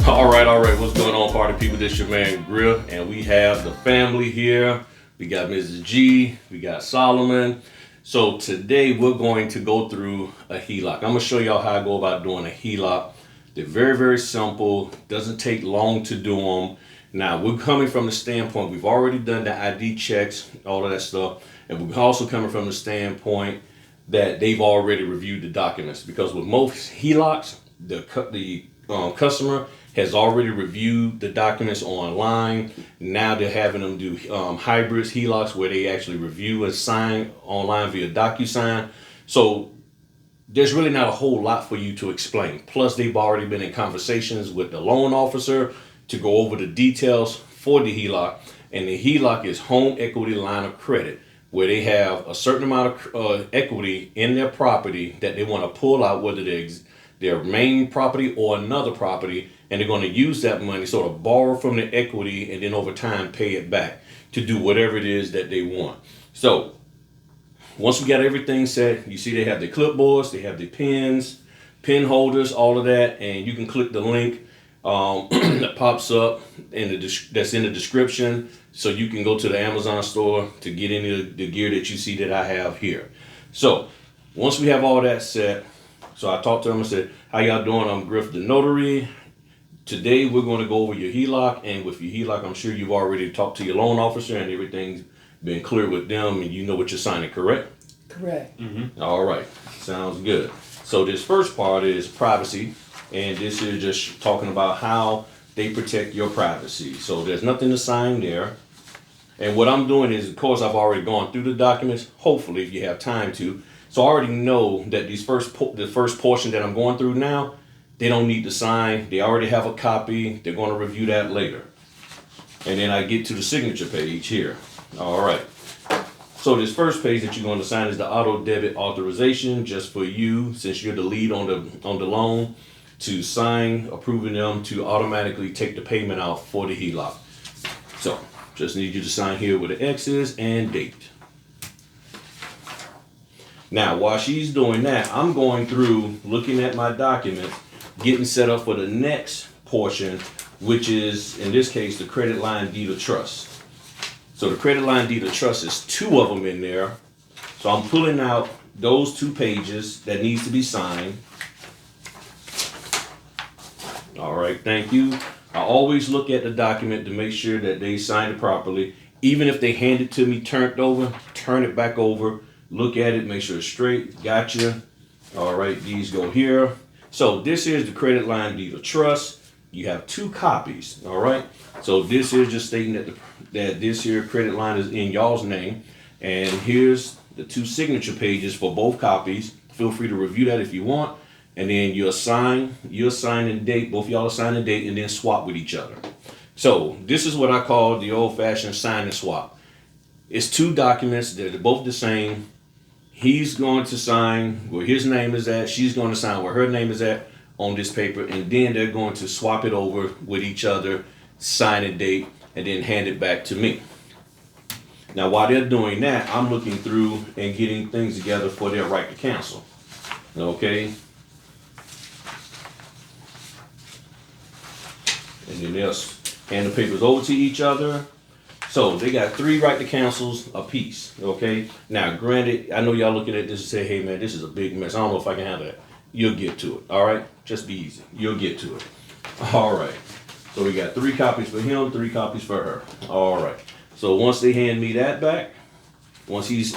All right. What's going on, party people? This your man Griff, and we have the family here. We got Mrs. G, we got Solomon. So today we're going to go through a HELOC. I'm gonna show y'all how I go about doing a HELOC. They're very, very simple. Doesn't take long to do them. Now we're coming from the standpoint we've already done the ID checks, all of that stuff, and we're also coming from the standpoint that they've already reviewed the documents. Because with most HELOCs, the customer has already reviewed the documents online. Now they're having them do hybrids, HELOCs, where they actually review and sign online via DocuSign. So there's really not a whole lot for you to explain. Plus, they've already been in conversations with the loan officer to go over the details for the HELOC. And the HELOC is home equity line of credit, where they have a certain amount of equity in their property that they want to pull out, whether they're their main property or another property, and they're going to use that money, sort of borrow from the equity, and then over time pay it back to do whatever it is that they want. So once we got everything set, you see they have the clipboards, they have the pens, pen holders, all of that, and you can click the link that pops up that's in the description, so you can go to the Amazon store to get any of the gear that you see that I have here. So once we have all that set, so I talked to them and said, how y'all doing? I'm Griff the Notary. Today we're going to go over your HELOC, and with your HELOC, I'm sure you've already talked to your loan officer and everything's been clear with them and you know what you're signing, correct? Correct. Mm-hmm. All right, sounds good. So this first part is privacy, and this is just talking about how they protect your privacy. So there's nothing to sign there. And what I'm doing is, of course, I've already gone through the documents, hopefully if you have time to. So I already know that the first portion that I'm going through now, they don't need to sign. They already have a copy. They're going to review that later. And then I get to the signature page here. All right. So this first page that you're going to sign is the auto debit authorization, just for you, since you're the lead on the loan, to sign, approving them to automatically take the payment out for the HELOC. So just need you to sign here with the X's and date. Now, while she's doing that, I'm going through, looking at my documents, getting set up for the next portion, which is, in this case, the credit line deed of trust. So the credit line deed of trust is 2 of them in there. So I'm pulling out those 2 pages that needs to be signed. All right, thank you. I always look at the document to make sure that they signed it properly. Even if they hand it to me turned over, turn it back over. Look at it, make sure it's straight. Gotcha. All right, these go here. So this is the credit line deed of trust. You have 2 copies. All right. So this is just stating that this here credit line is in y'all's name. And here's the 2 signature pages for both copies. Feel free to review that if you want. And then you'll sign and date. Both y'all sign and date, and then swap with each other. So this is what I call the old-fashioned sign and swap. It's 2 documents. They're both the same. He's going to sign where his name is at. She's going to sign where her name is at on this paper. And then they're going to swap it over with each other, sign and date, and then hand it back to me. Now, while they're doing that, I'm looking through and getting things together for their right to cancel. Okay? And then they'll hand the papers over to each other. So they got 3 right to cancels a piece, okay? Now, granted, I know y'all looking at this and say, hey man, this is a big mess. I don't know if I can handle that. You'll get to it, all right? Just be easy. You'll get to it. All right. So we got 3 copies for him, 3 copies for her. All right. So once they hand me that back, once he's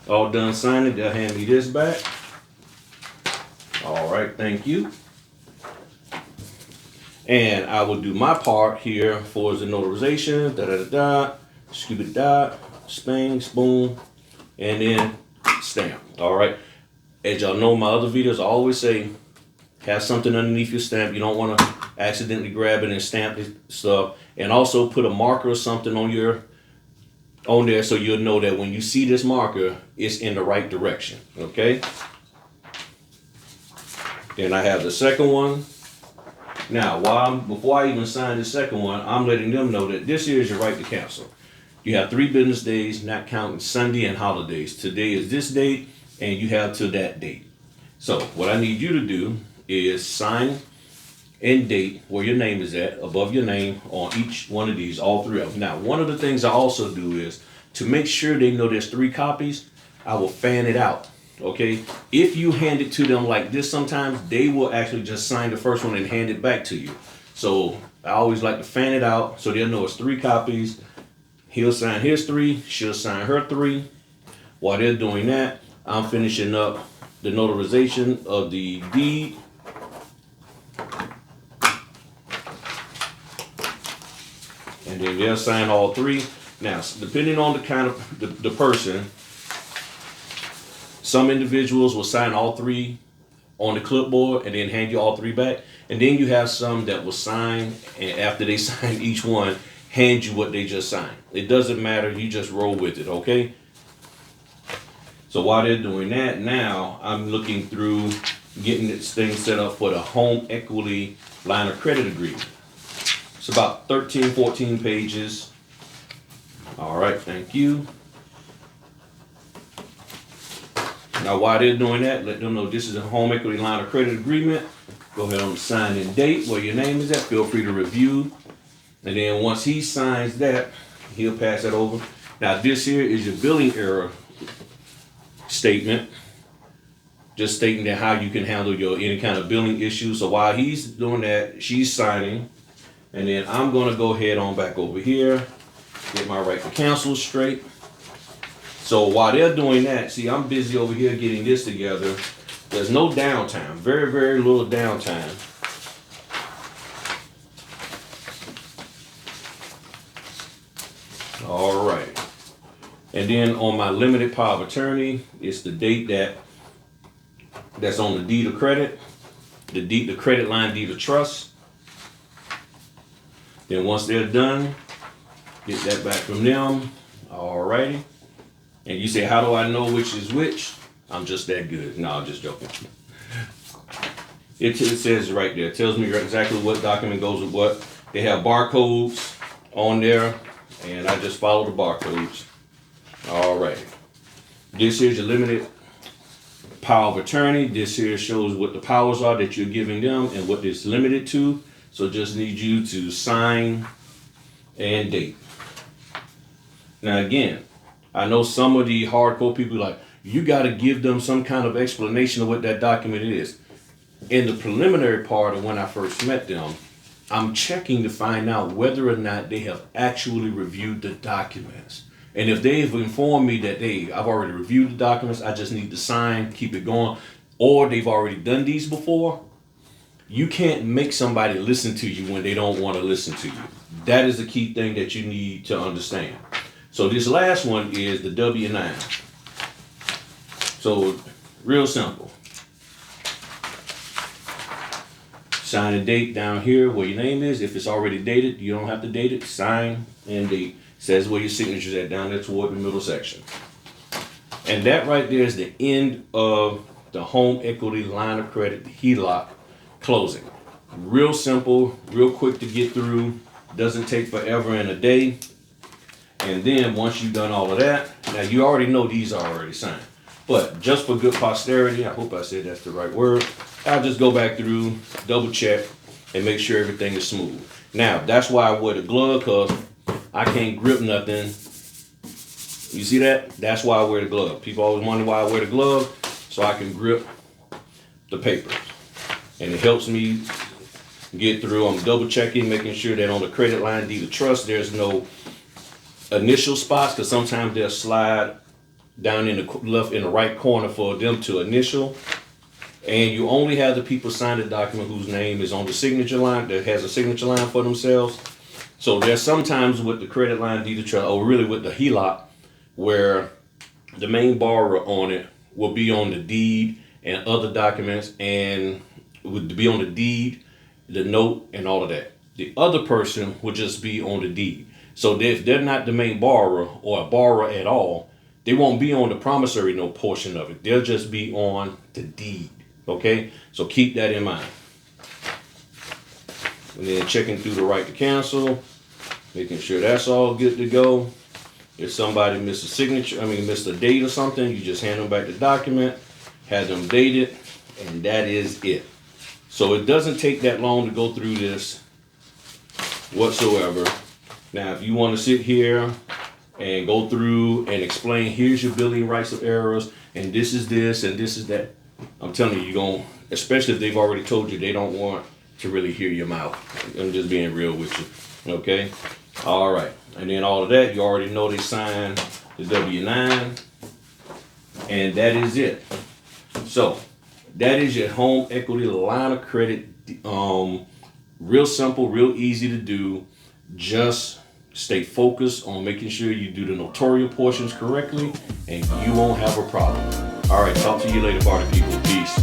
all done signing, they'll hand me this back. All right, thank you. And I will do my part here for the notarization, scoop it, spang, spoon, and then stamp. All right. As y'all know, my other videos, I always say, have something underneath your stamp. You don't want to accidentally grab it and stamp this stuff. And also put a marker or something on there so you'll know that when you see this marker, it's in the right direction. Okay. Then I have the second one. Now, before I even sign the second one, I'm letting them know that this here is your right to cancel. You have 3 business days, not counting Sunday and holidays. Today is this date, and you have till that date. So what I need you to do is sign and date where your name is at, above your name on each one of these, all three of them. Now, one of the things I also do is to make sure they know there's 3 copies, I will fan it out. Okay, if you hand it to them like this, sometimes they will actually just sign the first one and hand it back to you. So I always like to fan it out so they'll know it's 3 copies. He'll sign his 3, she'll sign her 3. While they're doing that, I'm finishing up the notarization of the deed. And then they'll sign all 3. Now, depending on the kind of the person, some individuals will sign all 3 on the clipboard and then hand you all 3 back. And then you have some that will sign, and after they sign each one, hand you what they just signed. It doesn't matter, you just roll with it, okay? So while they're doing that, now I'm looking through getting this thing set up for the home equity line of credit agreement. It's about 13, 14 pages. All right, thank you. Now, while they're doing that, let them know this is a home equity line of credit agreement. Go ahead and sign in date where your name is at. Feel free to review. And then once he signs that, he'll pass that over. Now, this here is your billing error statement. Just stating that how you can handle your any kind of billing issues. So while he's doing that, she's signing. And then I'm going to go ahead on back over here, get my right to cancel straight. So while they're doing that, see, I'm busy over here getting this together. There's no downtime, very, very little downtime. All right. And then on my limited power of attorney, it's the date that's on the deed of credit, the credit line deed of trust. Then once they're done, get that back from them. All righty. And you say, how do I know which is which? I'm just that good. No, I'm just joking. It says right there. It tells me exactly what document goes with what. They have barcodes on there, and I just follow the barcodes. All right. This is your limited power of attorney. This here shows what the powers are that you're giving them and what it's limited to. So just need you to sign and date. Now again, I know some of the hardcore people like, you got to give them some kind of explanation of what that document is. In the preliminary part of when I first met them, I'm checking to find out whether or not they have actually reviewed the documents. And if they've informed me that I've already reviewed the documents, I just need to sign, keep it going, or they've already done these before, you can't make somebody listen to you when they don't want to listen to you. That is the key thing that you need to understand. So this last one is the W-9. So real simple. Sign a date down here where your name is. If it's already dated, you don't have to date it. Sign and date. Says where your signature's at down there toward the middle section. And that right there is the end of the home equity line of credit, the HELOC closing. Real simple, real quick to get through. Doesn't take forever in a day. And then once you've done all of that, now you already know these are already signed. But just for good posterity, I hope I said that's the right word, I'll just go back through, double check, and make sure everything is smooth. Now, that's why I wear the glove, because I can't grip nothing. You see that? That's why I wear the glove. People always wonder why I wear the glove, so I can grip the paper. And it helps me get through. I'm double checking, making sure that on the credit line deed of trust, there's no initial spots, because sometimes they'll slide down in the left in the right corner for them to initial. And you only have the people sign the document whose name is on the signature line, that has a signature line for themselves. So there's sometimes with the credit line deed of trust, or really with the HELOC, where the main borrower on it will be on the deed and other documents, and would be on the deed, the note, and all of that. The other person will just be on the deed. So if they're not the main borrower or a borrower at all, they won't be on the promissory note portion of it. They'll just be on the deed. Okay? So keep that in mind. And then checking through the right to cancel, making sure that's all good to go. If somebody missed a signature, missed a date or something, you just hand them back the document, have them dated, and that is it. So it doesn't take that long to go through this whatsoever. Now, if you want to sit here and go through and explain, here's your billing rights of errors, and this is this, and this is that, I'm telling you, you're going to, especially if they've already told you they don't want to really hear your mouth. I'm just being real with you, okay? All right, and then all of that, you already know they signed the W-9, and that is it. So, that is your home equity line of credit. Real simple, real easy to do. Just stay focused on making sure you do the notarial portions correctly, and you won't have a problem. All right, talk to you later, party people. Peace.